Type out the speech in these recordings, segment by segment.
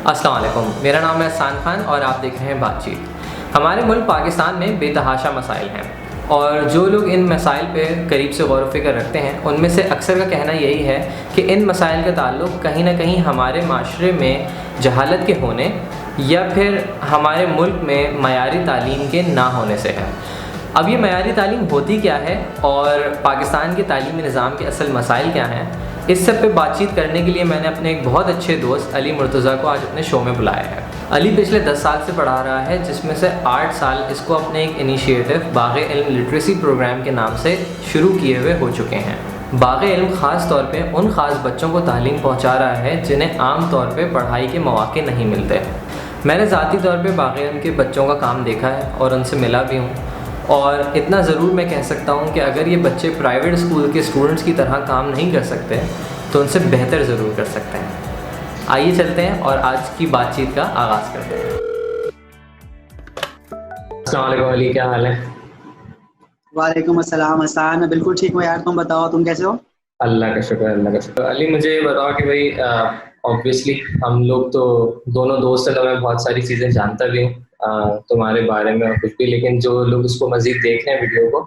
अस्सलाम वालेकुम, मेरा नाम है हसन खान और आप देख रहे हैं बातचीत। हमारे मुल्क पाकिस्तान में बेतहाशा मसाइल हैं और जो लोग इन मसाइल पे करीब से गौर व फ़िक्र रखते हैं उनमें से अक्सर का कहना यही है कि इन मसाइल का ताल्लुक़ कहीं ना कहीं हमारे माशरे में जहालत के होने या फिर हमारे मुल्क में मयारी तालीम के ना होने से है। अब ये मयारी तालीम होती क्या है और पाकिस्तान के तालीमी निज़ाम के असल मसाइल क्या हैं, इस सब पे बातचीत करने के लिए मैंने अपने एक बहुत अच्छे दोस्त अली मुर्तज़ा को आज अपने शो में बुलाया है। अली पिछले 10 साल से पढ़ा रहा है, जिसमें से 8 साल इसको अपने एक इनिशिएटिव बाग़-ए-इल्म लिटरेसी प्रोग्राम के नाम से शुरू किए हुए हो चुके हैं। बाग़-ए-इल्म ख़ास तौर पे उन ख़ास बच्चों को तालीम पहुंचा रहा है जिन्हें आम तौर पे पढ़ाई के मौक़े नहीं मिलते। मैंने ज़ाती तौर पे बाग़-ए-इल्म के बच्चों का काम देखा है और उनसे मिला भी हूँ, और इतना ज़रूर मैं कह सकता हूँ कि अगर ये बच्चे प्राइवेट स्कूल के स्टूडेंट्स की तरह काम नहीं कर सकते तो उनसे बेहतर ज़रूर कर सकते हैं। आइए चलते हैं और आज की बातचीत का आगाज़ करते हैं। अस्सलाम वालेकुम अली, क्या हाल है? वालेकुम अस्सलाम हसन। मैं बिल्कुल ठीक हूँ यार, तुम बताओ तुम कैसे हो? अल्लाह का शुक्र, अल्लाह का शुक्र। अली मुझे ये बताओ कि भाई ऑब्वियसली हम लोग तो दोनों दोस्त हैं, तो मैं बहुत सारी चीज़ें जानता भी हूँ तुम्हारे बारे में और कुछ भी, लेकिन जो लोग इसको मज़ीद देख रहे हैं वीडियो को,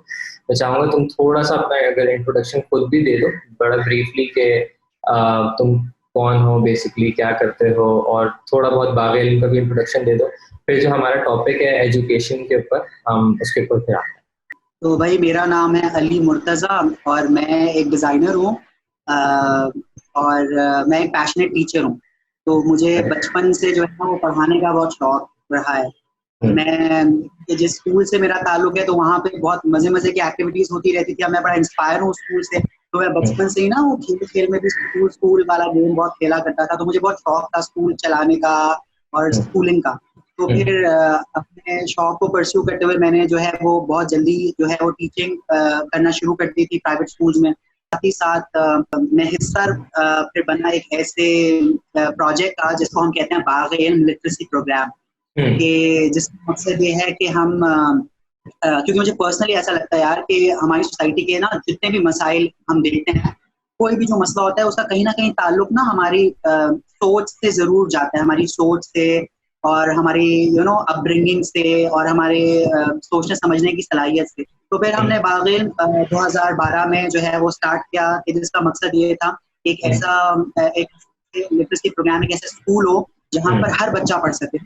मैं चाहूँगा तुम थोड़ा सा अपना अगर इंट्रोडक्शन खुद भी दे दो बड़ा ब्रीफली कि तुम कौन हो, बेसिकली क्या करते हो, और थोड़ा बहुत बाग़-ए-इल्म का भी इंट्रोडक्शन दे दो। फिर जो हमारा टॉपिक है एजुकेशन के ऊपर, हम उसके ऊपर फिर आते हैं। तो भाई मेरा नाम है अली मुर्तज़ा और मैं एक डिज़ाइनर हूँ और मैं एक पैशनेट टीचर हूँ। तो मुझे बचपन से जो है ना वो पढ़ाने का बहुत शौक रहा है। मैं जिस स्कूल से मेरा ताल्लुक है तो वहाँ पे बहुत मज़े-मज़े की एक्टिविटीज़ होती रहती थी। मैं बड़ा इंस्पायर हूँ स्कूल से, तो मैं बचपन से ही ना वो खेल-खेल में भी स्कूल वाला गेम बहुत खेला करता था। तो मुझे बहुत शौक था स्कूल चलाने का और स्कूलिंग का। तो फिर अपने शौक को परस्यू करते हुए मैंने जो है वो बहुत जल्दी जो है वो टीचिंग करना शुरू कर दी थी प्राइवेट स्कूल्स में। साथ ही साथ मैं हिस्सा फिर बना एक ऐसे प्रोजेक्ट का जिसको हम कहते हैं बाग़-ए-इल्म लिटरेसी प्रोग्राम, कि जिसका मकसद ये है कि हम क्योंकि मुझे पर्सनली ऐसा लगता है यार कि हमारी सोसाइटी के ना जितने भी मसाइल हम देखते हैं, कोई भी जो मसला होता है उसका कहीं ना कहीं ताल्लुक ना हमारी सोच से ज़रूर जाता है, हमारी सोच से और हमारी अपब्रिंगिंग से और हमारे सोचने समझने की सलाहियत से। तो फिर हमने बाग़-ए-इल्म 2012 में जो है वो स्टार्ट किया कि जिसका मकसद ये था एक ऐसा एक लिटरेसी प्रोग्राम, एक ऐसा स्कूल हो जहाँ पर हर बच्चा पढ़ सके,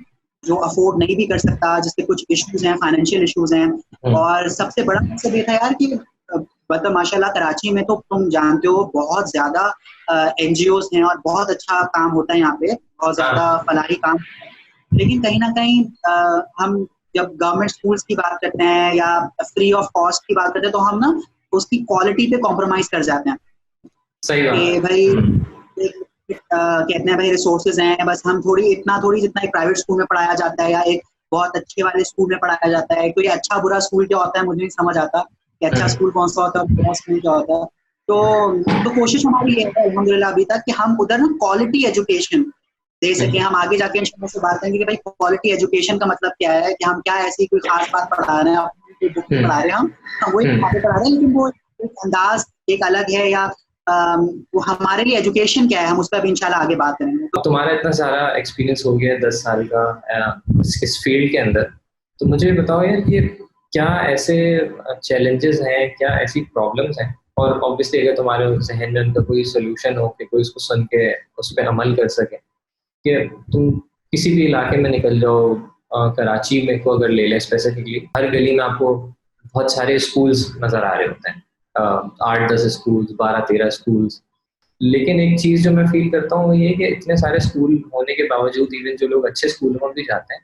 जो अफोर्ड नहीं भी कर सकता, जिसके कुछ इश्यूज हैं, फाइनेंशियल इश्यूज हैं। और सबसे बड़ा मकसद ये था यार कि मतलब माशाल्लाह कराची में तो तुम जानते हो बहुत ज्यादा एनजीओज हैं और बहुत अच्छा काम होता है यहाँ पे, बहुत ज्यादा फलाही काम। लेकिन कहीं ना कहीं हम जब गवर्नमेंट स्कूल्स की बात करते हैं या फ्री ऑफ कॉस्ट की बात करते हैं तो हम ना उसकी क्वालिटी पे कॉम्प्रोमाइज कर जाते हैं। सही बात है। भाई कहते हैं भाई रिसोर्सेज हैं, बस हम इतना थोड़ी जितना एक प्राइवेट स्कूल में पढ़ाया जाता है या एक बहुत अच्छे वाले स्कूल में पढ़ाया जाता है। तो ये अच्छा बुरा स्कूल क्या होता है मुझे नहीं समझ आता कि अच्छा स्कूल कौन सा होता है, बुरा स्कूल क्या होता है। तो कोशिश हमारी ये है अल्हम्दुलिल्लाह अभी तक कि हम उधर ना क्वालिटी एजुकेशन दे सके। हम आगे जाके इंशाल्लाह से बात करेंगे कि भाई क्वालिटी एजुकेशन का मतलब क्या है, कि हम क्या ऐसी कोई खास बात पढ़ा रहे हैं, अपनी बुक पढ़ा रहे हैं, हम वही बातें पढ़ा रहे हैं, लेकिन वो एक अंदाज एक अलग है, या वो हमारे लिए एजुकेशन क्या है, हम उस पर भी इंशाल्लाह आगे बात करेंगे। तो तुम्हारा इतना सारा एक्सपीरियंस हो गया 10 साल का इस फील्ड के अंदर, तो मुझे बताओ यार कि क्या ऐसे चैलेंजेस हैं, क्या ऐसी प्रॉब्लम्स हैं, और ऑब्वियसली अगर तुम्हारे जहन में उनका कोई सोल्यूशन हो कि कोई उसको सुन के उस पर अमल कर सके, कि तुम किसी भी इलाके में निकल जाओ, कराची में को अगर ले लें स्पेसिफिकली, हर गली में आपको बहुत सारे स्कूल्स नज़र आ रहे होते हैं, 8-10 स्कूल्स, 12-13 स्कूल्स। लेकिन एक चीज़ जो मैं फील करता हूँ वो ये है कि इतने सारे स्कूल होने के बावजूद इवन जो लोग अच्छे स्कूलों में भी जाते हैं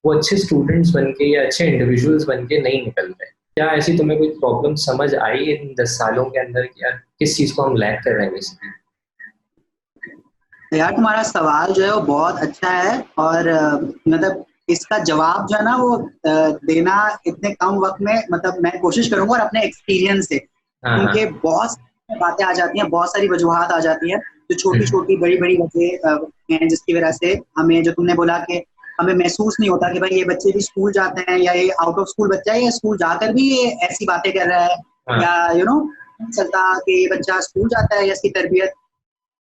वो अच्छे स्टूडेंट्स बन के या अच्छे इंडिविजुअल्स बन के नहीं निकलते। क्या ऐसी तुम्हें कोई प्रॉब्लम समझ आई इन 10 सालों के अंदर कि यार किस चीज़ को हम लैक कर रहे हैं बेसिकली? यार तुम्हारा सवाल जो है वो बहुत अच्छा है और मतलब इसका जवाब जो है ना वो देना इतने कम वक्त में, मतलब मैं कोशिश करूंगा और अपने एक्सपीरियंस से, क्योंकि बहुत सारी बातें आ जाती हैं, बहुत सारी वजूहात आ जाती हैं, जो छोटी छोटी बड़ी बड़ी वजह हैं जिसकी वजह से हमें, जो तुमने बोला कि हमें महसूस नहीं होता कि भाई ये बच्चे भी स्कूल जाते हैं या ये आउट ऑफ स्कूल बच्चा है या स्कूल जाकर भी ये ऐसी बातें कर रहा है, या चलता कि ये बच्चा स्कूल जाता है या इसकी तरबियत।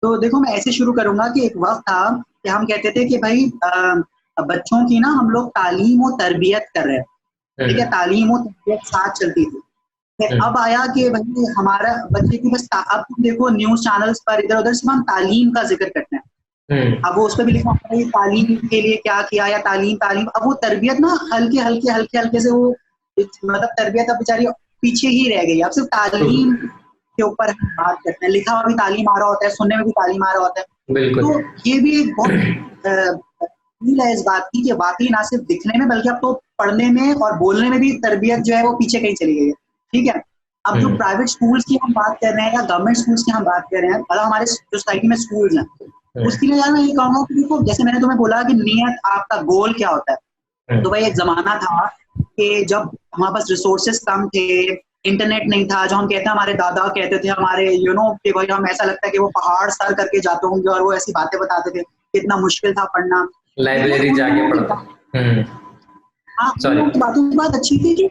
तो देखो मैं ऐसे शुरू करूंगा कि एक वक्त था कि हम कहते थे कि भाई बच्चों की ना हम लोग तालीम और तरबियत कर रहे हैं, ठीक है, तालीम और तरबियत साथ चलती थी। फिर अब आया कि भाई हमारा बच्चे की बस अब तुम देखो न्यूज चैनल्स पर इधर उधर सिर्फ हम तालीम का जिक्र करते हैं। अब वो उस पर भी लिखा होता है तालीम के लिए क्या किया, या तालीम तालीम, अब वो तरबियत ना हल्के हल्के हल्के हल्के से वो मतलब तरबियत अब बेचारी पीछे ही रह गई। अब सिर्फ तालीम के ऊपर हम बात करते हैं, लिखा हुआ भी तालीम आ रहा होता है, सुनने में भी तालीम आ रहा होता है। तो ये भी एक बहुत है इस बात की कि वाकई ना सिर्फ दिखने में बल्कि अब तो पढ़ने में और बोलने में भी तरबियत जो है वो पीछे कहीं चली गई है, ठीक है। अब जो प्राइवेट स्कूल्स की हम बात कर रहे हैं या गवर्नमेंट स्कूल्स की हम बात कर रहे हैं, मतलब हमारे सोसाइटी में स्कूल्स हैं, उसके लिए यार मैं ये कहूँगा कि देखो जैसे मैंने तुम्हें बोला कि नियत आपका गोल क्या होता है। तो भाई एक जमाना था कि जब हमारे पास रिसोर्सेस कम थे, इंटरनेट नहीं था, जो हम कहते हैं हमारे दादा कहते थे हमारे कि भाई हम ऐसा लगता है कि वो पहाड़ सर करके जाते होंगे और वो ऐसी बातें बताते थे कि इतना मुश्किल था पढ़ना, लाइब्रेरी जाके पढ़ता। हाँ, उन बातों की बात अच्छी थी कि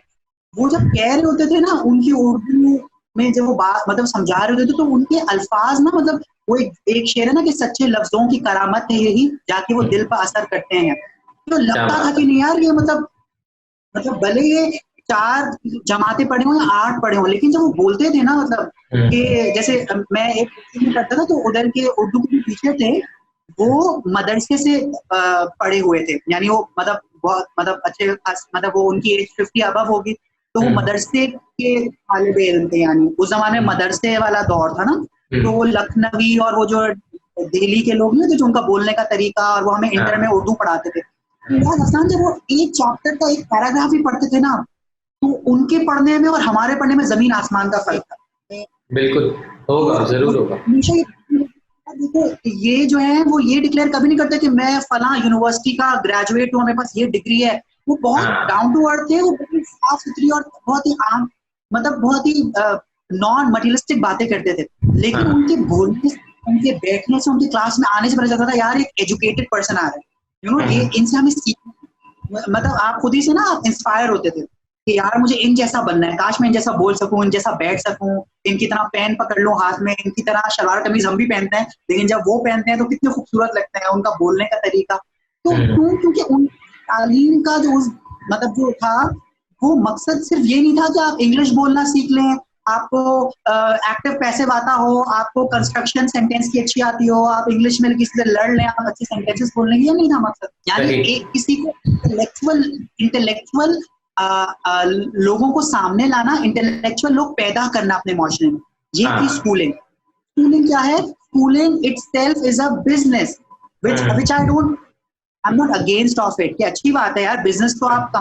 वो जब कह रहे होते थे ना उनकी उर्दू में जब वो बात मतलब समझा रहे होते थे तो उनके अल्फाज ना मतलब वो एक शेर है ना कि सच्चे लफ्जों की करामत है यही जाके वो दिल पर असर करते हैं। तो लगता था कि नहीं यार ये मतलब भले ये 4 जमातें पढ़े हों या 8 पढ़े हों, लेकिन जब वो बोलते थे ना मतलब कि जैसे मैं एक में पढ़ता था तो उधर के उर्दू के टीचर थे, वो मदरसे से पढ़े हुए थे, यानी वो मतलब बहुत मतलब अच्छे मतलब वो उनकी एज 50 अबव होगी, तो वो मदरसे के तालिबे इल्म थे, यानी उस जमाने में मदरसे वाला दौर था ना, तो वो लखनवी और वो जो दिल्ली के लोग नहीं थे जो उनका बोलने का तरीका, और वो हमें इंटर में उर्दू पढ़ाते थे। हसन जब वो एक चैप्टर का एक पैराग्राफ ही पढ़ते थे ना, तो उनके पढ़ने में और हमारे पढ़ने में जमीन आसमान का फर्क था। बिल्कुल होगा, जरूर होगा। देखो ये जो है वो ये डिक्लेयर कभी नहीं करते कि मैं फला यूनिवर्सिटी का ग्रेजुएट हूँ, मेरे पास ये डिग्री है। वो बहुत डाउन टू अर्थ थे, वो बहुत साफ सुथरी और बहुत ही आम मतलब बहुत ही नॉन मटेरियलिस्टिक बातें करते थे, लेकिन उनके बोलने से, उनके बैठने से, उनकी क्लास में आने से पता चलता था यार एक एजुकेटेड पर्सन आ रहा है, इनसे हमें सीखना, मतलब आप खुद ही से ना आप इंस्पायर होते थे कि यार मुझे इन जैसा बनना है, काश मैं इन जैसा बोल सकूं, इन जैसा बैठ सकूं, इनकी तरह पेन पकड़ लूं हाथ में, इनकी तरह शलवार कमीज हम भी पहनते हैं, लेकिन जब वो पहनते हैं तो कितने खूबसूरत लगते हैं, उनका बोलने का तरीका। तो क्योंकि उन तालीम का जो मतलब जो था वो मकसद सिर्फ ये नहीं था कि आप इंग्लिश बोलना सीख लें, आपको एक्टिव पैसिव आता हो, आपको कंस्ट्रक्शन सेंटेंस की अच्छी आती हो, आप इंग्लिश में किसी से लड़ लें, आप अच्छे सेंटेंसेस बोलने की, ये नहीं था मकसद। यानी एक किसी को इंटेलेक्चुअल लोगों को सामने लाना, इंटेलेक्चुअल लोग पैदा करना अपने माशरे में, ये थी स्कूलिंग। स्कूलिंग क्या है? Schooling itself is a business which I don't, I am not against of it, कि अच्छी बात है यार, बिजनेस तो आप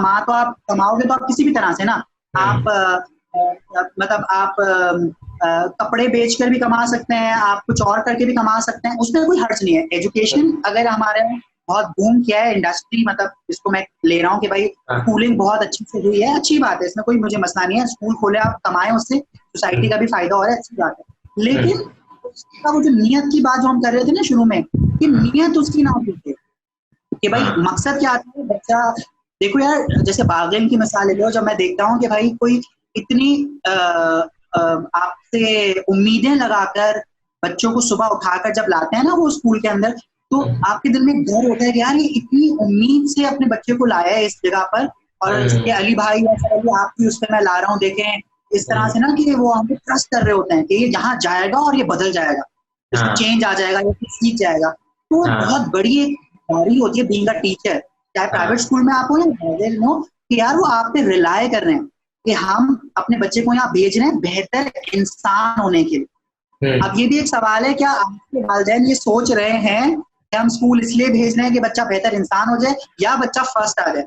कमाओगे तो आप किसी भी तरह से ना, आप मतलब आप कपड़े बेचकर भी कमा सकते हैं, आप कुछ और करके भी कमा सकते हैं, उसमें कोई हर्ज नहीं है। एजुकेशन अगर हमारे बहुत बूम किया है इंडस्ट्री, मतलब इसको मैं ले रहा हूँ कि भाई स्कूलिंग बहुत अच्छी से हुई है, अच्छी बात है, इसमें कोई मुझे मसला नहीं है, स्कूल खोले आप कमाएं, उससे सोसाइटी का भी फायदा हो रहा है, अच्छी बात है। लेकिन उसका वो जो नियत की बात जो हम कर रहे थे ना शुरू में, कि नियत उसकी ना होती कि भाई मकसद क्या आता है बच्चा। देखो यार जैसे बागेन की मिसाल ले लो, जब मैं देखता हूँ कि भाई कोई इतनी आपसे उम्मीदें लगाकर बच्चों को सुबह उठाकर जब लाते हैं ना वो स्कूल के अंदर, तो आपके दिल में डर होता है कि यार ये इतनी उम्मीद से अपने बच्चे को लाया है इस जगह पर, और जैसे अली भाई या अली आपकी उस पर मैं ला रहा हूँ, देखें इस तरह से ना कि वो हमें ट्रस्ट कर रहे होते हैं कि ये यहाँ जाएगा और ये बदल जाएगा, इसमें चेंज आ जाएगा, ये सीख जाएगा। तो बहुत बड़ी एक बारी होती है बीइंग अ टीचर, चाहे प्राइवेट स्कूल में आप हो या नो, कि यार वो आप पे रिलाय कर रहे हैं कि हम अपने बच्चे को यहाँ भेज रहे हैं बेहतर इंसान होने के लिए। अब ये भी एक सवाल है, क्या आपके वालिदैन ये सोच रहे हैं कि हम स्कूल इसलिए भेज रहे हैं कि बच्चा बेहतर इंसान हो जाए या बच्चा फर्स्ट आ जाए?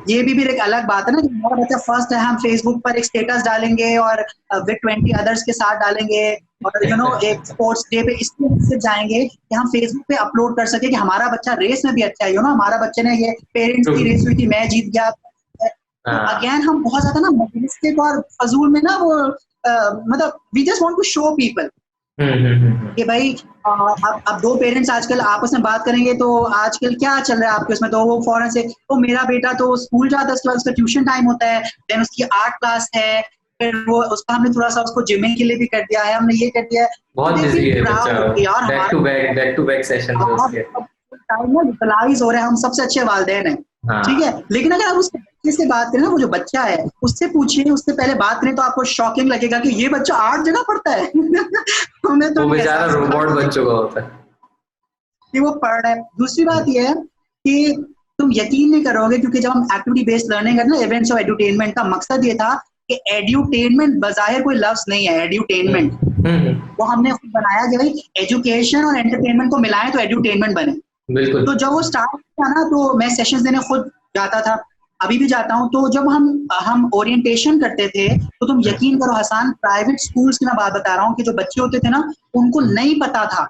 ये भी एक अलग बात है ना कि हमारा बच्चा फर्स्ट है, हम फेसबुक पर एक स्टेटस डालेंगे और विद 20 अदर्स के साथ डालेंगे, और एक स्पोर्ट्स डे पे इसलिए जाएंगे कि हम फेसबुक पे अपलोड कर सके कि हमारा बच्चा रेस में भी अच्छा है, हमारा बच्चे ने ये पेरेंट्स की रेस हुई थी, मैं जीत गया। तो अगेन हम बहुत ज्यादा ना मटेरियलिस्टिक और फजूल में ना वो मतलब we just want to show people कि भाई अब 2 पेरेंट्स आजकल आपस में बात करेंगे तो आजकल क्या चल रहा है आपके उसमें, तो वो फौरन से तो मेरा बेटा तो स्कूल जाता है, उसके बाद उसका ट्यूशन टाइम होता है, देन उसकी आर्ट क्लास है, फिर वो उसका हमने थोड़ा सा उसको जिमिंग के लिए भी कर दिया है, हमने ये कर दिया है। बहुत बिजी है बच्चा, यार बैक टू बैक सेशन है उसके। टाइम में यूटिलाइज हो रहे हैं, हम सबसे अच्छे वालिदैन हैं। हाँ। ठीक है, लेकिन अगर आप उस बच्चे से बात करें ना, वो जो बच्चा है उससे पूछिए, उससे पहले बात करें तो आपको शॉकिंग लगेगा कि ये बच्चा 8 जगह पढ़ता है। हमें तो वो बेचारा रोबोट बन चुका होता है कि वो पढ़ रहा है। दूसरी बात ये है कि तुम यकीन नहीं करोगे, क्योंकि जब हम एक्टिविटी बेस्ड लर्निंग करते हैं, इवेंट्स ऑफ एडुटेनमेंट का मकसद ये था कि एड्यूटेनमेंट बजाय कोई लफ्ज नहीं है, एड्यूटेनमेंट वो हमने खुद बनाया कि भाई एजुकेशन और एंटरटेनमेंट को मिलाएं तो एड्यूटेनमेंट बने। बिल्कुल। तो जब वो स्टार्ट किया ना, तो मैं सेशंस देने खुद जाता था, अभी भी जाता हूँ। तो जब हम ओरिएंटेशन करते थे, तो तुम यकीन करो हसन, प्राइवेट स्कूल्स की मैं बात बता रहा हूँ कि जो बच्चे होते थे ना, उनको नहीं पता था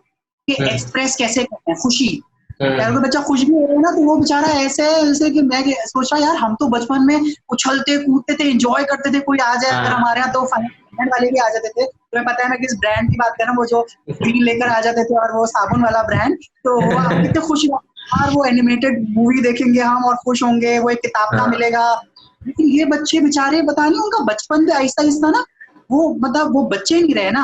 कि एक्सप्रेस कैसे करते हैं खुशी। यार कोई बच्चा खुश भी हो रहा है ना, तो वो बेचारा ऐसे ऐसे कि मैं सोच रहा यार, हम तो बचपन में उछलते कूदते थे, एंजॉय करते थे, कोई आ जाए अगर हमारे यहाँ तो फाइनेंस वाले भी आ जाते थे। तुम्हें पता है मैं किस ब्रांड की बात कर रहा हूँ, वो जो ग्रीन लेकर आ जाते थे और वो साबुन वाला ब्रांड, तो वो कितने खुश यार, वो एनिमेटेड मूवी देखेंगे हम और खुश होंगे, वो एक किताब का मिलेगा। लेकिन ये बच्चे बेचारे, पता नहीं उनका बचपन से आहिस्ता आहिस्ता ना, वो मतलब वो बच्चे नहीं रहे ना।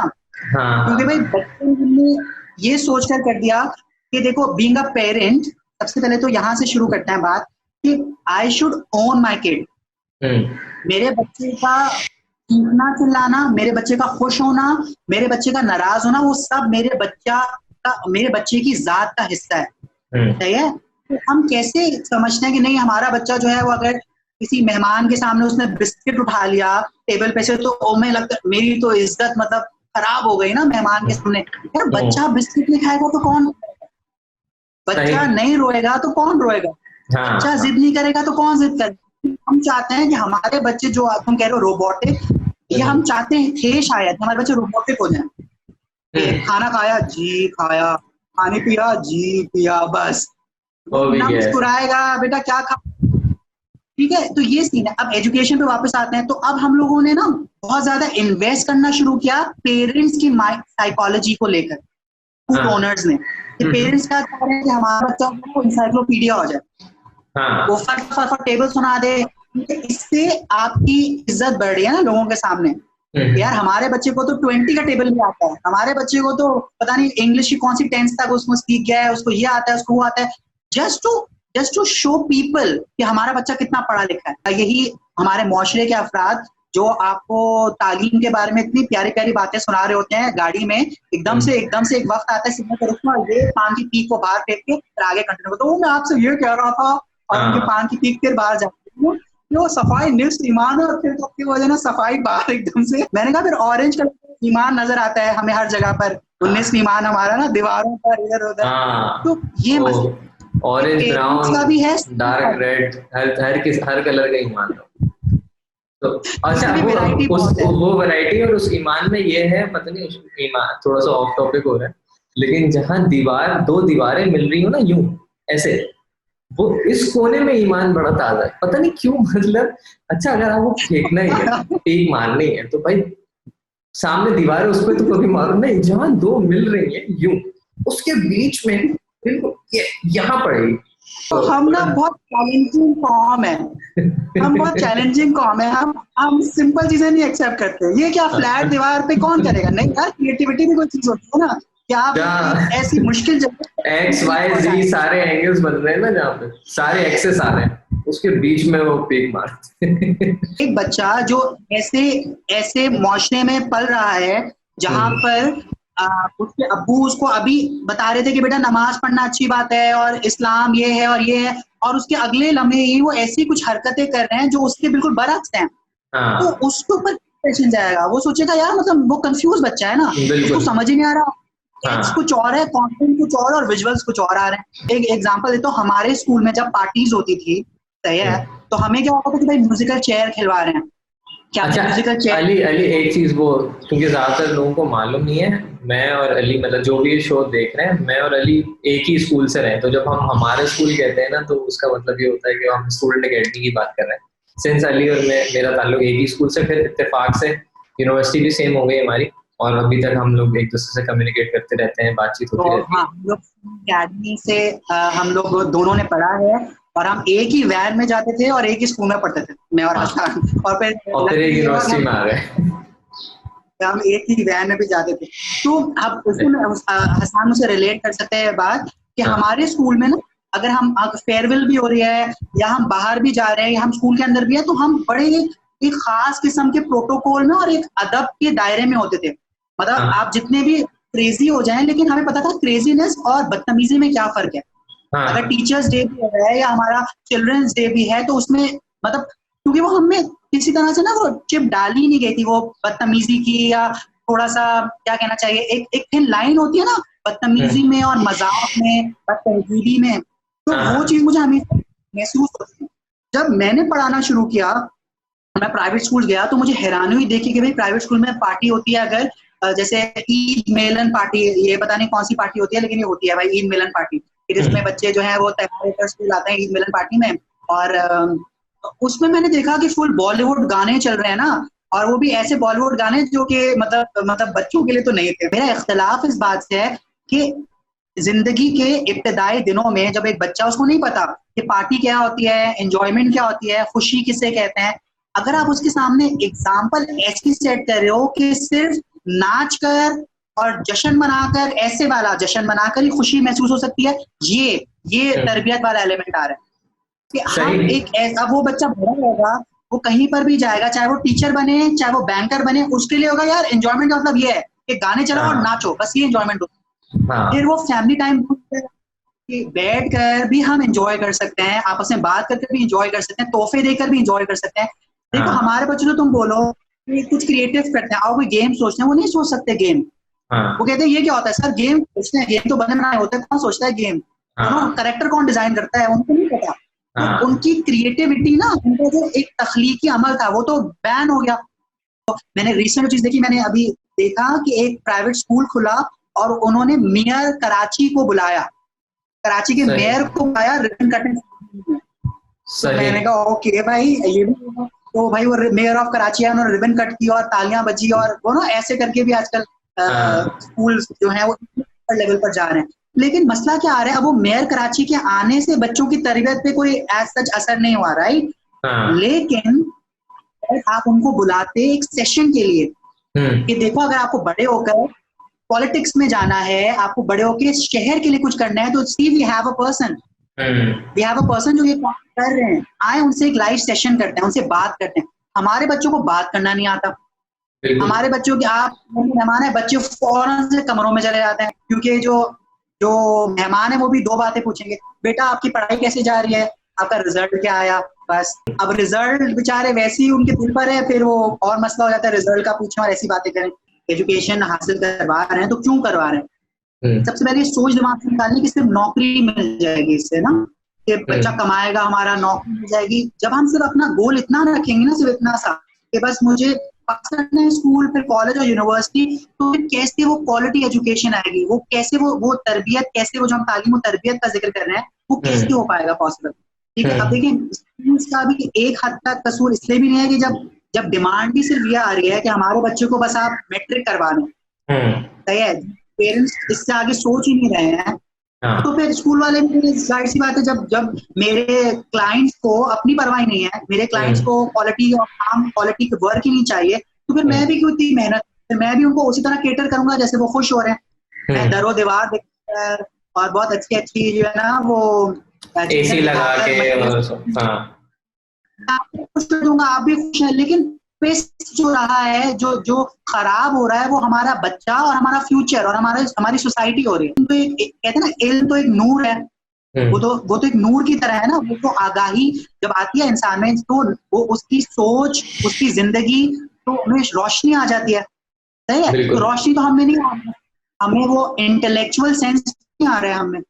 क्योंकि भाई बच्चे ने ये सोचकर कर दिया कि देखो, बीइंग अ पेरेंट, सबसे पहले तो यहाँ से शुरू करते हैं बात कि I should own my kid. मेरे बच्चे का चीखना चिल्लाना, मेरे बच्चे का खुश होना, मेरे बच्चे का नाराज होना, वो सब मेरे बच्चे की जात का हिस्सा है। सही है। तो हम कैसे समझते हैं कि नहीं, हमारा बच्चा जो है वो अगर किसी मेहमान के सामने उसने बिस्किट उठा लिया टेबल पे से, तो मैं लगता मेरी तो इज्जत मतलब खराब हो गई ना मेहमान के सामने। यार बच्चा बिस्किट नहीं खाएगा तो कौन, बच्चा नहीं रोएगा तो कौन रोएगा, बच्चा जिद नहीं करेगा तो कौन जिद करेगा। हम चाहते हैं कि हमारे बच्चे, जो तुम कह रहे हो रोबोटिक, ये हम चाहते हैं थे शायद हमारे बच्चे रोबोटिक हो जाए। खाना खाया जी खाया, पानी पिया जी पिया, बस ना मुस्कुराएगा बेटा क्या खा। ठीक है, तो ये सीन है। अब एजुकेशन पे वापस आते हैं, तो अब हम लोगों ने ना बहुत ज्यादा इन्वेस्ट करना शुरू किया पेरेंट्स की साइकोलॉजी को लेकर, स्कूल ओनर्स ने, कि पेरेंट्स क्या चाह रहे हैं कि हमारा बच्चा वो इंसाइक्लोपीडिया हो जाए, वो फट टेबल सुना दे। इससे आपकी इज्जत बढ़ रही है ना लोगों के सामने। यार हमारे बच्चे को तो 20 का टेबल भी आता है, हमारे बच्चे को तो पता नहीं इंग्लिश की कौन सी टेंस तक उसको सीख गया है, उसको ये आता है, उसको वो आता है, जस्ट टू शो पीपल कि हमारा बच्चा कितना पढ़ा लिखा है। यही हमारे मुआशरे के अफराद जो आपको तालीम के बारे में इतनी प्यारी प्यारी बातें सुना रहे होते हैं गाड़ी में, एकदम से एक वक्त आता है सिग्नल पर रुकना, ये पान की पीक को बाहर फेंक के फिर आगे कंटिन्यू। तो मैं आपसे ये कह रहा था, और उनके पान की पीक फिर बाहर जाती है, वो सफाई निफ्स ईमान है, और फिर तो वजह ना सफाई बाहर एकदम से। मैंने कहा फिर ऑरेंज कलर ईमान नजर आता है हमें हर जगह पर, 19 ईमान हमारा ना दीवारों पर इधर उधर। तो ये ऑरेंज, ब्राउन का भी है, डार्क रेड, हर कलर का ईमान है। तो अच्छा, वो वैरायटी और उस ईमान में ये है, पता नहीं ईमान थोड़ा सा ऑफ टॉपिक हो रहा है, लेकिन जहाँ दो दीवारें मिल रही हो ना यूं ऐसे, वो इस कोने में ईमान बड़ा ताजा है, पता नहीं क्यों। मतलब अच्छा, अगर आपको फेंकना ही है, पीक मारनी है, तो भाई सामने दीवार है उस पर तो कभी मारो नहीं, जहाँ दो मिल रही है यूं, उसके बीच में बिल्कुल यहाँ पड़ेगी। तो हम ना बहुत चैलेंजिंग कॉम है, हम बहुत चैलेंजिंग कॉम है, हम सिंपल चीजें नहीं एक्सेप्ट करते। ये क्या फ्लैट दीवार पे कौन करेगा? नहीं यार, क्रिएटिविटी भी कोई चीज होती है ना, क्या आप ऐसी मुश्किल जगह एक्स वाई जी सारे एंगल्स बन रहे हैं ना, जहाँ पे सारे एक्सेस आ रहे हैं, उसके बीच में वो पीक मारते। एक बच्चा जो ऐसे माशरे में पल रहा है जहाँ पर उसके अब्बू उसको अभी बता रहे थे कि बेटा नमाज पढ़ना अच्छी बात है और इस्लाम ये है और ये है, और उसके अगले लम्हे ही वो ऐसी कुछ हरकतें कर रहे हैं जो उसके बिल्कुल बरअक्स हैं। तो उसके ऊपर टेंशन जाएगा, वो सोचेगा यार, मतलब वो कंफ्यूज बच्चा है ना, उसको समझ ही नहीं आ रहा, टेक्स्ट कुछ और है, कंटेंट कुछ और विजुअल्स कुछ और आ रहे हैं। एक एग्जांपल देता हूँ, हमारे स्कूल में जब पार्टीज होती थी, सही है, तो हमें क्या होता था कि भाई म्यूजिकल चेयर खिलवा रहे हैं। क्या अच्छा, म्यूजिकल चेयर? अली एक चीज, वो क्योंकि ज्यादातर लोगों को मालूम नहीं है, मैं और अली मतलब जो भी ये शो देख रहे हैं, मैं और अली एक ही स्कूल से रहे, तो जब हम हमारे स्कूल कहते हैं ना, तो उसका मतलब ये होता है कि हम स्टूडेंट अकेडमी की बात कर रहे हैं। सिंस अली और मेरा ताल्लुक एक ही स्कूल से, फिर इत्तेफाक से यूनिवर्सिटी भी सेम हो गई हमारी, और अभी तक हम लोग एक दूसरे से कम्युनिकेट करते रहते हैं, बातचीत होती रहती है। हाँ, हम लोग अकेडमी से हम लोग दोनों ने पढ़ा है, और हम एक ही वैन में जाते थे और एक ही स्कूल में पढ़ते थे, मैं और हसन। और फिर एक यूनिवर्सिटी में आ गए। हम एक ही वैन में भी जाते थे। तो अब उसमें हसन मुझसे रिलेट कर सकते हैं बात कि हमारे स्कूल में ना, अगर हम फेयरवेल भी हो रही है या हम बाहर भी जा रहे हैं या हम स्कूल के अंदर भी है, तो हम बड़े एक खास किस्म के प्रोटोकॉल में और एक अदब के दायरे में होते थे। मतलब आप जितने भी क्रेजी हो जाएं, लेकिन हमें पता था क्रेजीनेस और बदतमीजी में क्या फर्क है। अगर टीचर्स डे भी है या हमारा चिल्ड्रंस डे भी है, तो उसमें मतलब क्योंकि वो हमें किसी तरह से ना वो चिप डाली नहीं गई थी, वो बदतमीजी की या थोड़ा सा क्या कहना चाहिए, एक थिन लाइन होती है ना बदतमीजी में और मजाक में, बदतमीजी में। तो वो चीज मुझे हमेशा महसूस होती है। जब मैंने पढ़ाना शुरू किया, मैं प्राइवेट स्कूल गया, तो मुझे हैरानी हुई देखी कि भाई प्राइवेट स्कूल में पार्टी होती है, अगर जैसे ईद मिलन पार्टी, ये पता नहीं कौन सी पार्टी होती है, लेकिन ये होती है भाई ईद मिलन पार्टी, जिसमें बच्चे जो है वो तैयार होकर स्कूल आते हैं ईद मिलन पार्टी में। और उसमें मैंने देखा कि फुल बॉलीवुड गाने चल रहे हैं ना, और वो भी ऐसे बॉलीवुड गाने जो कि मतलब बच्चों के लिए तो नहीं थे। मेरा इख्तलाफ इस बात से है कि जिंदगी के इब्तदाई दिनों में जब एक बच्चा, उसको नहीं पता कि पार्टी क्या होती है, एंजॉयमेंट क्या होती है, खुशी किसे कहते हैं, अगर आप उसके सामने एग्जाम्पल ऐसी सेट कर रहे हो कि सिर्फ नाच कर और जश्न मनाकर, ऐसे वाला जश्न मनाकर ही खुशी महसूस हो सकती है, ये तरबियत वाला एलिमेंट आ रहा है कि हम एक ऐसा, वो बच्चा बड़ा होगा, वो कहीं पर भी जाएगा, चाहे वो टीचर बने चाहे वो बैंकर बने, उसके लिए होगा यार एंजॉयमेंट का मतलब ये है कि गाने चलाओ और नाचो, बस ये एंजॉयमेंट होगा। फिर वो फैमिली टाइम बैठ कर भी हम एंजॉय कर सकते हैं, आपस में बात करके भी एंजॉय कर सकते हैं, तोहफे देकर भी एंजॉय कर सकते हैं। देखो हमारे बच्चों को तुम बोलो कि कुछ क्रिएटिव करते हैं, आओ कोई गेम सोचते हैं, वो नहीं सोच सकते गेम। वो कहते हैं ये क्या होता है सर, गेम सोचते हैं, गेम तो बने बनाए होते हैं, कौन सोचता है गेम, करेक्टर कौन डिजाइन करता है, उनको नहीं पता। तो उनकी क्रिएटिविटी ना, उनका जो एक तख्लीकी अमल था वो तो बैन हो गया। तो मैंने रिसेंट चीज देखी, मैंने अभी देखा कि एक प्राइवेट स्कूल खुला और उन्होंने मेयर कराची को बुलाया, कराची के मेयर को बुलाया रिबन कटिंग। तो मैंने कहा ओके भाई ये भी, तो भाई वो मेयर ऑफ कराची है, उन्होंने रिबन कट की और तालियां बजी, और वो ना ऐसे करके भी आजकल स्कूल जो है वो लेवल पर जा रहे हैं। लेकिन मसला क्या आ रहा है, अब वो मेयर कराची के आने से बच्चों की तरबियत पे कोई एज सच असर नहीं हुआ, राइट। लेकिन आप उनको बुलाते एक सेशन के लिए कि देखो अगर आपको बड़े होकर पॉलिटिक्स में जाना है, आपको बड़े होकर शहर के लिए कुछ करना है, तो सी वी हैव अ पर्सन जो ये काम कर रहे हैं, आए उनसे एक लाइव सेशन करते हैं, उनसे बात करते हैं। हमारे बच्चों को बात करना नहीं आता, हमारे बच्चों के आप मेहमान है, बच्चे फौरन से कमरों में चले जाते हैं, क्योंकि जो मेहमान है वो भी दो बातें पूछेंगे, बेटा आपकी पढ़ाई कैसे जा रही है, आपका रिजल्ट क्या आया, बस। अब रिजल्ट बेचारे वैसे ही उनके दिल पर है, फिर वो और मसला हो जाता है, रिजल्ट का पूछें और ऐसी बातें करें। एजुकेशन हासिल करवा रहे हैं तो क्यों करवा रहे हैं, सबसे पहले सोच दिमाग से निकालनी कि सिर्फ नौकरी मिल जाएगी इससे ना, कि बच्चा कमाएगा, हमारा नौकरी मिल जाएगी। जब हम सिर्फ अपना गोल इतना रखेंगे ना, सिर्फ इतना सा कि बस मुझे पास करना है स्कूल, फिर कॉलेज और यूनिवर्सिटी, तो फिर कैसे वो क्वालिटी एजुकेशन आएगी, वो कैसे वो तरबियत, कैसे वो जो हम तालीम और तरबियत का जिक्र कर रहे हैं, वो कैसे हो पाएगा पॉसिबल। ठीक है, अब देखिए स्कूल्स का भी एक हद तक कसूर इसलिए भी नहीं है कि जब डिमांड भी सिर्फ ये आ रही है कि हमारे बच्चे को बस आप मैट्रिक करवा दें, सही है, पेरेंट्स इससे आगे सोच ही नहीं रहे हैं, तो फिर स्कूल वाले भी जाहिर सी बात है, जब मेरे क्लाइंट्स को अपनी परवाह नहीं है, मेरे क्लाइंट्स को क्वालिटी और काम, क्वालिटी के वर्क ही नहीं चाहिए, तो फिर मैं भी क्यों इतनी मेहनत, मैं भी उनको उसी तरह केटर करूंगा जैसे वो खुश हो रहे हैं। मैं दरो दीवार देखकर और बहुत अच्छी अच्छी जो है ना वो एसी लगा के खुश कर दूंगा, आप भी खुश हैं। लेकिन जो रहा है, जो खराब हो रहा है, वो हमारा बच्चा और हमारा फ्यूचर और हमारी सोसाइटी हो रही है। तो कहते हैं ना, इल्म तो एक नूर है, वो तो एक नूर की तरह है ना, वो तो आगाही जब आती है इंसान में, तो वो उसकी सोच, उसकी जिंदगी, तो उन्हें रोशनी आ जाती है, सही है। तो रोशनी तो हमें नहीं आ रही, हमें वो इंटेलेक्चुअल सेंस नहीं आ रहा है, हमें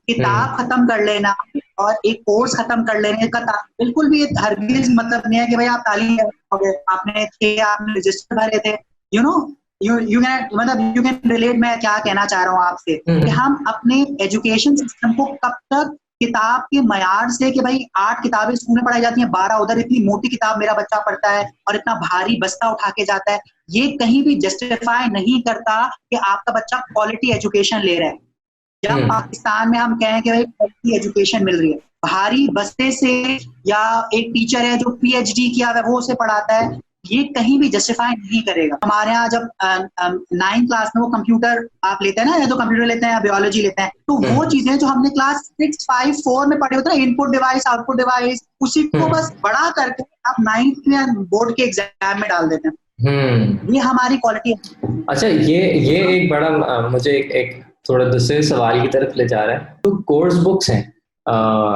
किताब खत्म कर लेना और एक कोर्स खत्म कर लेने का बिल्कुल भी हरगिज मतलब नहीं है कि भाई आप तालीम करोगे, आपने रजिस्टर भरे थे, you know you can relate. मैं क्या कहना चाह रहा हूँ आपसे कि हम अपने एजुकेशन सिस्टम को कब तक किताब के मयार से, कि भाई 8 किताबें स्कूल में पढ़ाई जाती हैं, 12 उधर, इतनी मोटी किताब मेरा बच्चा पढ़ता है और इतना भारी बस्ता उठा के जाता है, ये कहीं भी जस्टिफाई नहीं करता कि आपका बच्चा क्वालिटी एजुकेशन ले रहा है। जब पाकिस्तान में हम कहें कि भाई क्वालिटी एजुकेशन मिल रही है, भारी बस्ते से, या एक टीचर है जो पीएचडी किया है वो उसे पढ़ाता है, ये कहीं भी जस्टिफाई नहीं करेगा। हमारे यहाँ जब 9th क्लास में वो कंप्यूटर आप लेते हैं ना, या तो कंप्यूटर लेते हैं या बायोलॉजी लेते हैं, तो वो चीजें जो हमने क्लास 6, 5, 4 में पढ़े होते हैं, इनपुट डिवाइस आउटपुट डिवाइस, उसी को बस बड़ा करके आप 9th में बोर्ड के एग्जाम में डाल देते हैं। ये हमारी क्वालिटी है। अच्छा, ये एक बड़ा मुझे एक थोड़ा दूसरे सवाल की तरफ ले जा रहा है। तो कोर्स बुक्स हैं,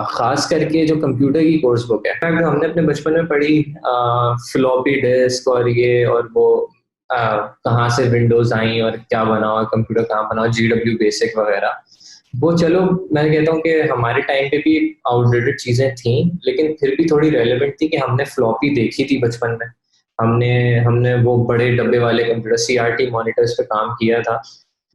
खास करके जो कंप्यूटर की कोर्स बुक है, हमने अपने बचपन में पढ़ी फ्लॉपी डिस्क और ये और वो कहाँ से विंडोज आई और क्या बना और कंप्यूटर कहाँ बना, GW बेसिक वगैरह, वो चलो मैं कहता हूँ कि हमारे टाइम पे भी आउटडेटेड चीजें थी, लेकिन फिर भी थोड़ी रेलेवेंट थी कि हमने फ्लॉपी देखी थी बचपन में, हमने वो बड़े डब्बे वाले कंप्यूटर CRT मॉनिटर्स पे काम किया था।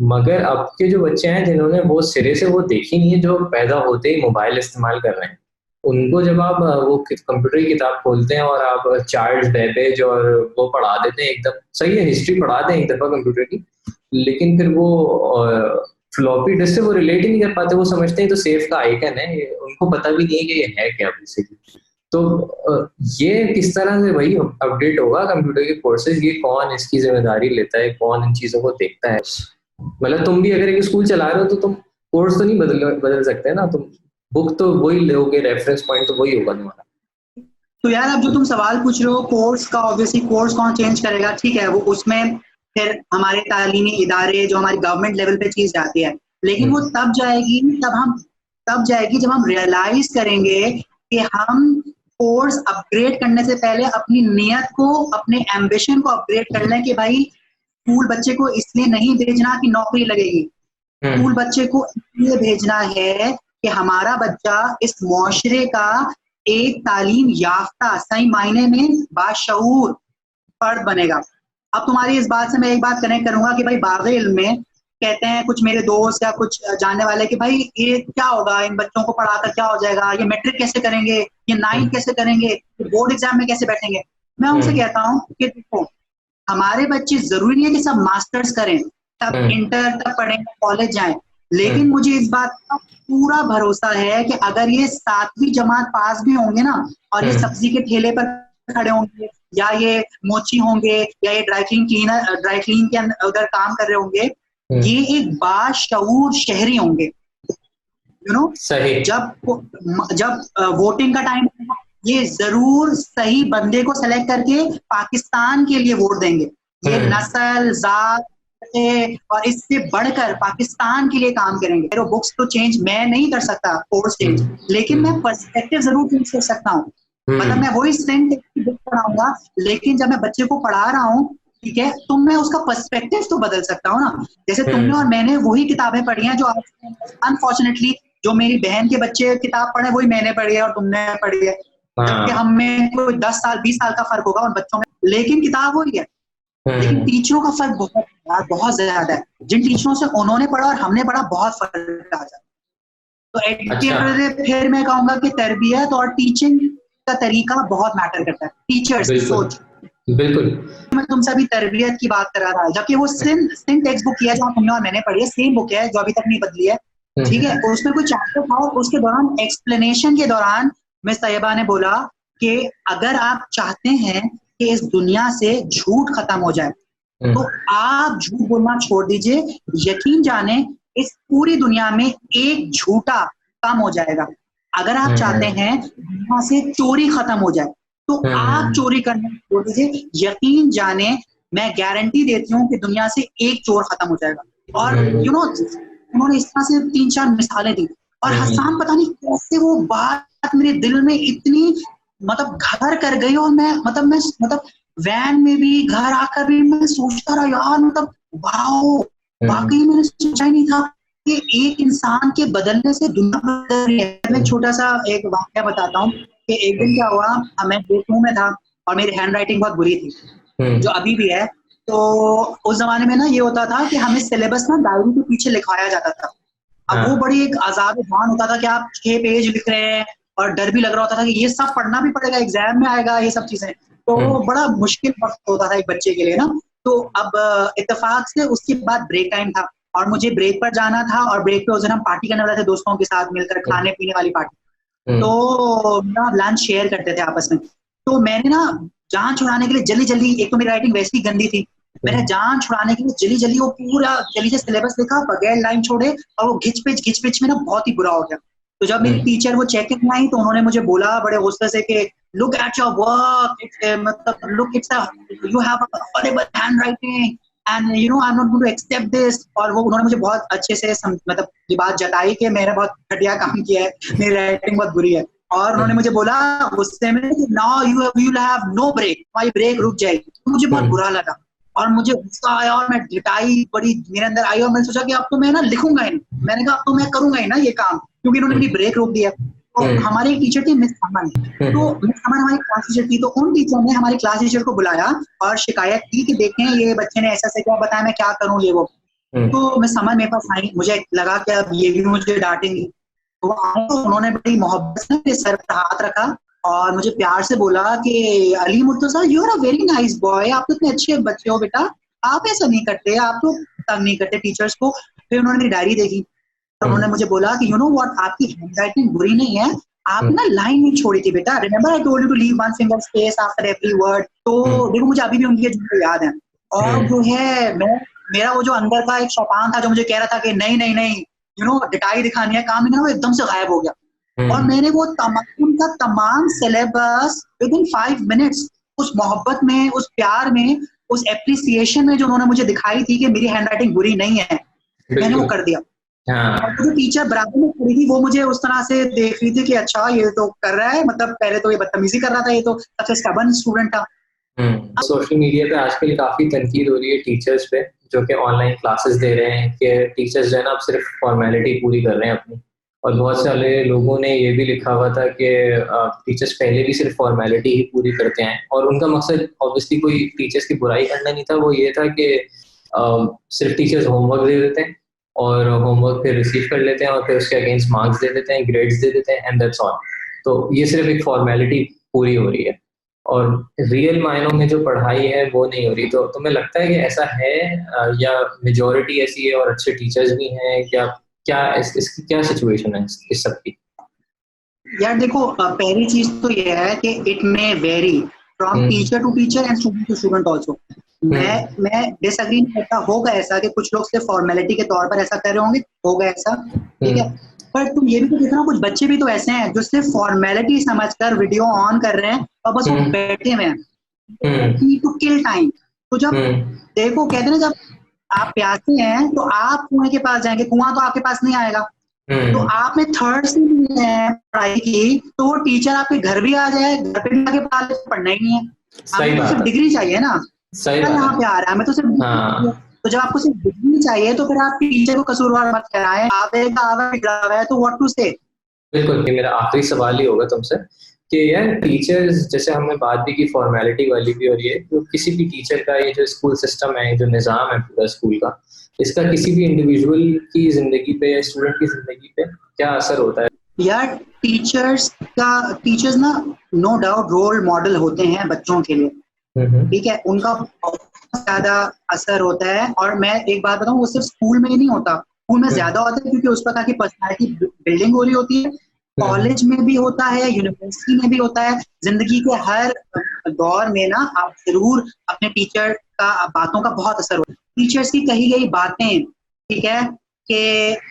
मगर अब के जो बच्चे हैं जिन्होंने वो सिरे से वो देखी नहीं है, जो पैदा होते ही मोबाइल इस्तेमाल कर रहे हैं, उनको जब आप वो कंप्यूटर की किताब खोलते हैं और आप चार्ल्स बेबेज और वो पढ़ा देते हैं, एकदम सही है, हिस्ट्री पढ़ा दें एक दफा कंप्यूटर की, लेकिन फिर वो फ्लॉपी डिस्क से वो रिलेट ही नहीं कर पाते, वो समझते हैं तो सेफ का आइकन है, उनको पता भी नहीं है कि ये है क्या बेसिकली। तो ये किस तरह से वही अपडेट होगा कंप्यूटर के कोर्सेज, ये कौन इसकी जिम्मेदारी लेता है, कौन इन चीजों को देखता है? मतलब तुम भी अगर एक स्कूल चला रहे हो तो तुम कोर्स तो नहीं बदल सकते ना, तुम बुक तो वही लोगे, रेफरेंस पॉइंट तो वही होगा तुम्हारा। तो यार अब जो तुम सवाल पूछ रहे हो कोर्स का, ऑब्वियसली कोर्स कौन चेंज करेगा, ठीक है, वो उसमें फिर हमारे तालीमी इदारे जो हमारी गवर्नमेंट लेवल पे चीज जाती है, लेकिन वो तब जाएगी जब हम रियलाइज करेंगे कि हम कोर्स अपग्रेड करने से पहले अपनी नियत को, अपने एम्बिशन को अपग्रेड कर लें कि भाई स्कूल बच्चे को इसलिए नहीं भेजना कि नौकरी लगेगी, स्कूल बच्चे को इसलिए भेजना है कि हमारा बच्चा इस मुआशरे का एक तालीम याफ्ता, सही मायने में बाशऊर फर्द बनेगा। अब तुम्हारी इस बात से मैं एक बात कनेक्ट करूंगा कि भाई बाग़े इल्म में कहते हैं कुछ मेरे दोस्त या कुछ जानने वाले कि भाई ये क्या होगा, इन बच्चों को पढ़ाकर क्या हो जाएगा, ये मैट्रिक कैसे करेंगे, ये 9th कैसे करेंगे, बोर्ड एग्जाम में कैसे बैठेंगे। मैं उनसे कहता हूँ कि देखो, हमारे बच्चे जरूरी नहीं है कि सब मास्टर्स करें, तब इंटर तक पढ़ें, कॉलेज जाएं, लेकिन मुझे इस बात का पूरा भरोसा है कि अगर ये 7वीं जमात पास भी होंगे ना, और ये सब्जी के ठेले पर खड़े होंगे, या ये मोची होंगे, या ये ड्राई क्लीन के उधर काम कर रहे होंगे, ये एक बाशऊर शहरी होंगे, यू नो। जब वोटिंग का टाइम, ये जरूर सही बंदे को सेलेक्ट करके पाकिस्तान के लिए वोट देंगे। ये नस्ल, जात और इससे बढ़कर पाकिस्तान के लिए काम करेंगे। तो बुक्स तो चेंज मैं नहीं कर सकता, कोर्स चेंज, लेकिन मैं पर्सपेक्टिव जरूर चेंज कर सकता हूँ। मतलब मैं वही सेम बुक पढ़ाऊंगा, लेकिन जब मैं बच्चे को पढ़ा रहा हूँ, ठीक है, तो मैं उसका पर्सपेक्टिव तो बदल सकता हूँ ना। जैसे तुमने और मैंने वही किताबें पढ़ी हैं जो अनफॉर्चुनेटली जो मेरी बहन के बच्चे किताब पढ़े वही मैंने पढ़ी है और तुमने पढ़ी है, जबकि हमें कोई 10 साल 20 साल का फर्क होगा उन बच्चों में, लेकिन किताब वही है। लेकिन टीचरों का फर्क बहुत ज्यादा है। जिन टीचरों से उन्होंने पढ़ा और हमने पढ़ा, बहुत फर्क आ जाता है। तो at the end of the day फिर मैं कहूंगा कि तरबियत और टीचिंग का तरीका बहुत मैटर करता है, टीचर्स की सोच। बिल्कुल, मैं तुमसे अभी तरबियत की बात कर रहा था, जबकि वो सेम टेक्स्ट बुक किया जो तुमने और मैंने पढ़ी है, सेम बुक है जो अभी तक नहीं बदली है, ठीक है। उसमें कोई चैप्टर था, उसके दौरान एक्सप्लेनेशन के दौरान मिस तैयबा ने बोला कि अगर आप चाहते हैं कि इस दुनिया से झूठ खत्म हो जाए, तो आप झूठ बोलना छोड़ दीजिए, यकीन जाने इस पूरी दुनिया में एक झूठा कम हो जाएगा। अगर आप चाहते हैं दुनिया से चोरी खत्म हो जाए, तो आप चोरी करना छोड़ दीजिए, यकीन जाने मैं गारंटी देती हूँ कि दुनिया से एक चोर खत्म हो जाएगा। और यू नो, उन्होंने इस तरह से 3-4 मिसालें दी, और हसन पता नहीं कैसे वो बात मेरे दिल में इतनी मतलब घर कर गई, और मैं मतलब वैन में भी, घर आकर भी मैं सोचता रहा यार, मतलब वाओ, वाकई मैंने सोचा ही नहीं था कि एक इंसान के बदलने से दुनिया बदल रही है। मैं छोटा सा एक वाकया बताता हूँ कि एक दिन क्या हुआ, मैं ग्रेड 2 में था और मेरी हैंड राइटिंग बहुत बुरी थी, जो अभी भी है। तो उस जमाने में ना ये होता था कि हमें सिलेबस ना डायरी के पीछे लिखवाया जाता था। अब वो बड़ी एक आजाद जान होता था कि आप 6 पेज लिख रहे हैं, और डर भी लग रहा होता था कि ये सब पढ़ना भी पड़ेगा, एग्जाम में आएगा ये सब चीजें। तो बड़ा मुश्किल वक्त होता था एक बच्चे के लिए ना। तो अब इत्तेफाक से उसके बाद ब्रेक टाइम था, और मुझे ब्रेक पर जाना था, और ब्रेक पे उस दिन हम पार्टी करने वाले थे दोस्तों के साथ मिलकर, खाने पीने वाली पार्टी। तो ना लंच शेयर करते थे आपस में। तो मैंने ना जान छुड़ाने के लिए जल्दी जल्दी, एक तो मेरी राइटिंग वैसे ही गंदी थी, मैंने जान छुड़ाने के लिए जल्दी जल्दी वो पूरा जल्दी से सिलेबस लिखा बगैर लाइन छोड़े, और वो घिच पिच में ना बहुत ही बुरा हो गया। तो जब मेरी टीचर वो चेक इन आई तो उन्होंने मुझे बोला बड़े गुस्से से कि लुक एट योर वर्क, मतलब look it's you have a horrible handwriting and you know I am not going to accept this. और वो उन्होंने मुझे बहुत अच्छे से मतलब ये बात जताई कि मैंने बहुत घटिया काम किया है, मेरी राइटिंग बहुत बुरी है। और उन्होंने मुझे बोला गुस्से में now you will have no break, तुम्हारी ब्रेक रुक जाएगी। तो मुझे बहुत बुरा लगा और मुझे गुस्सा आया और मैं पिटाई बड़ी मेरे अंदर आई और मैंने सोचा कि अब तो मैं ना लिखूंगा ही नहीं। मैंने कहा अब तो मैं करूंगा ही ना ये काम, क्योंकि इन्होंने मेरी ब्रेक रोक दिया। तो हमारी एक टीचर थी मिस अमन, तो मिस अमन हमारी क्लास टीचर थी। तो उन टीचर ने हमारी क्लास टीचर को बुलाया और शिकायत की कि देखें ये बच्चे ने ऐसा क्या बताया, मैं क्या करूं ये वो। तो मिस अमन मेरे पास आई, मुझे लगा कि अब ये भी मुझे डांटेंगी। तो उन्होंने बड़ी मोहब्बत से मेरे सर पर हाथ रखा और मुझे प्यार से बोला कि Ali Murtaza you are a very nice boy, आप तो इतने अच्छे बच्चे हो बेटा, आप ऐसा नहीं करते, आप तो तंग नहीं करते टीचर्स को। फिर उन्होंने मेरी डायरी देखी तो उन्होंने मुझे बोला कि यू नो व्हाट, आपकी हैंडराइटिंग बुरी नहीं है, आपने ना लाइन नहीं छोड़ी थी बेटा, remember I told you to leave one finger space after every word. तो देखो मुझे अभी भी उनकी जुमले याद है। और जो है मैं मेरा वो जो अंदर का एक शैतान था जो मुझे कह रहा था कि नहीं नहीं नहीं यू नो डिटाई दिखानी है काम नहीं, वो एकदम से गायब हो गया। और मैंने वो तमाम सिलेबस विद इन 5 मिनट्स उस मोहब्बत में, उस प्यार में, उस एप्रिसिएशन में जो उन्होंने मुझे दिखाई थी कि मेरी हैंडराइटिंग बुरी नहीं है, मैंने वो कर दिया। और जो टीचर बराबर में खड़ी थी वो मुझे उस तरह से देख रही थी कि अच्छा ये तो कर रहा है, मतलब पहले तो ये बदतमीजी कर रहा था, ये तो सबसे स्टबर्न स्टूडेंट था। सोशल मीडिया पे आजकल काफी तनकीद हो रही है टीचर्स पे, जो कि ऑनलाइन क्लासेस दे रहे हैं कि टीचर्स जो है ना अब सिर्फ फॉर्मेलिटी पूरी कर रहे हैं अपनी। और बहुत सारे लोगों ने ये भी लिखा हुआ था कि टीचर्स पहले भी सिर्फ फॉर्मेलिटी ही पूरी करते हैं, और उनका मकसद ऑब्वियसली कोई टीचर्स की बुराई करना नहीं था, वो ये था कि सिर्फ टीचर्स होमवर्क दे देते हैं और होमवर्क फिर रिसीव कर लेते हैं और फिर उसके अगेंस्ट मार्क्स दे देते हैं, ग्रेड्स दे देते हैं, एंड दैट्स ऑल। तो ये सिर्फ एक फॉर्मेलिटी पूरी हो रही है और रियल मायनों में जो पढ़ाई है वो नहीं हो रही। तो तुम्हें लगता है कि ऐसा है या मेजोरिटी ऐसी है और अच्छे टीचर्स भी हैं, क्या क्या इसकी क्या सिचुएशन है इस सब की? यार देखो पहली चीज तो ये है कि it may vary from teacher to teacher and student to student also. मैं डिसएग्री नहीं करता, होगा ऐसा कि कुछ लोग सिर्फ फॉर्मेलिटी के तौर पर ऐसा कर रहे होंगे, होगा ऐसा, ठीक है। पर तुम ये भी तो देखना कुछ बच्चे भी तो ऐसे हैं जो सिर्फ फॉर्मेलिटी समझकर वीडियो ऑन कर रहे हैं और बस वो बैठे हुए हैं टू किल टाइम। तो जब देखो कहते हैं जब आप प्यासे हैं तो आप कुएं के पास जाएंगे, कुआं तो आपके पास नहीं आएगा। तो आपने थर्ड से पढ़ाई की तो वो टीचर आपके घर भी आ जाए, घर पे भी आके पढ़ना ही नहीं है, हमें तो सिर्फ डिग्री चाहिए ना, यहाँ पे आ रहा है, मैं तो सिर्फ तो जब आपको सिर्फ डिग्री चाहिए तो फिर आप टीचर को कसूरवार मत कराएं, आवे तो व्हाट टू से। बिल्कुल, ये मेरा आखिरी सवाल ही होगा तुमसे कि यार टीचर्स, जैसे हमने बात भी की फॉर्मेलिटी वाली भी, और ये तो किसी भी टीचर का ये जो स्कूल सिस्टम है, जो निज़ाम है पूरा स्कूल का, इसका किसी भी इंडिविजुअल की जिंदगी पे या स्टूडेंट की जिंदगी पे क्या असर होता है? यार टीचर्स ना नो डाउट रोल मॉडल होते हैं बच्चों के लिए, ठीक है, उनका बहुत ज्यादा असर होता है। और मैं एक बात बताऊं, वो सिर्फ स्कूल में ही नहीं होता, स्कूल में ज्यादा होता है क्योंकि उस प्रकार की पर्सनैलिटी बिल्डिंग हो रही होती है, कॉलेज में भी होता है, यूनिवर्सिटी में भी होता है, जिंदगी के हर दौर में ना आप जरूर अपने टीचर का बातों का बहुत असर होता है। टीचर्स की कही गई बातें, ठीक है, कि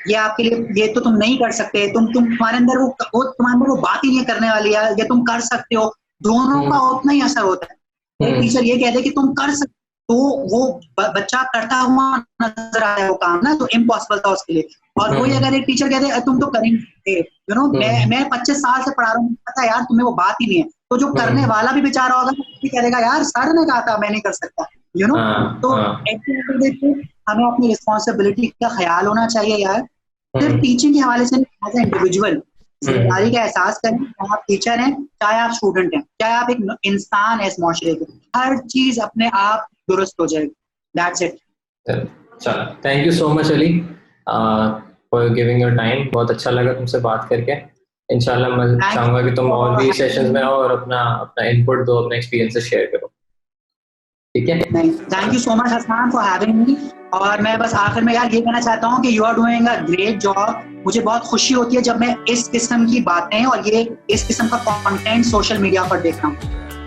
ये आपके लिए ये तो तुम नहीं कर सकते, तुम्हारे अंदर वो तुम्हारे अंदर वो बात ही नहीं करने वाली है, ये तुम कर सकते हो, दोनों का उतना ही असर होता है। एक टीचर ये कहते कि तुम कर सकते तो वो बच्चा करता हुआ नजर आया वो काम ना, तो इम्पॉसिबल था उसके लिए। और वही अगर एक टीचर कहते तुम तो करेंगे, यू नो मैं 25 साल से पढ़ा रहा हूँ, पता यार तुम्हें वो बात ही नहीं है, तो जो करने वाला भी बेचारा होगा तो कहेगा यार सर ने कहा था मैं नहीं कर सकता, यू नो। तो हमें अपनी रिस्पॉन्सिबिलिटी का ख्याल होना चाहिए यार, सिर्फ टीचिंग के हवाले से नहीं, एज ए इंडिविजुअल जिम्मेदारी का एहसास करें, चाहे आप टीचर हैं, चाहे आप स्टूडेंट हैं, चाहे आप एक इंसान है इस माशरे के, हर चीज अपने आप दुरुस्त हो जाएगी। That's it. चलो, thank you so much Ali for giving your time, बहुत अच्छा लगा तुमसे बात करके। इंशाल्लाह मैं चाहूंगा कि तुम और भी सेशंस में आओ और अपना अपना इनपुट दो, अपना एक्सपीरियंसेस शेयर करो। ठीक है। Thank you so much Hasan for having me. और मैं बस आखिर में यार ये कहना चाहता हूँ कि you are doing a great job. मुझे बहुत खुशी होती है जब मैं इस किस्म की बातें और ये इस किस्म का कंटेंट सोशल मीडिया पर देखता हूँ।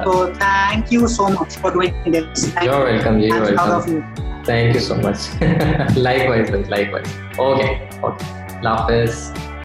तो thank you so much for doing this. You are welcome, you are welcome, thank you so much. Likewise, likewise. Okay, अल्लाह हाफिज़।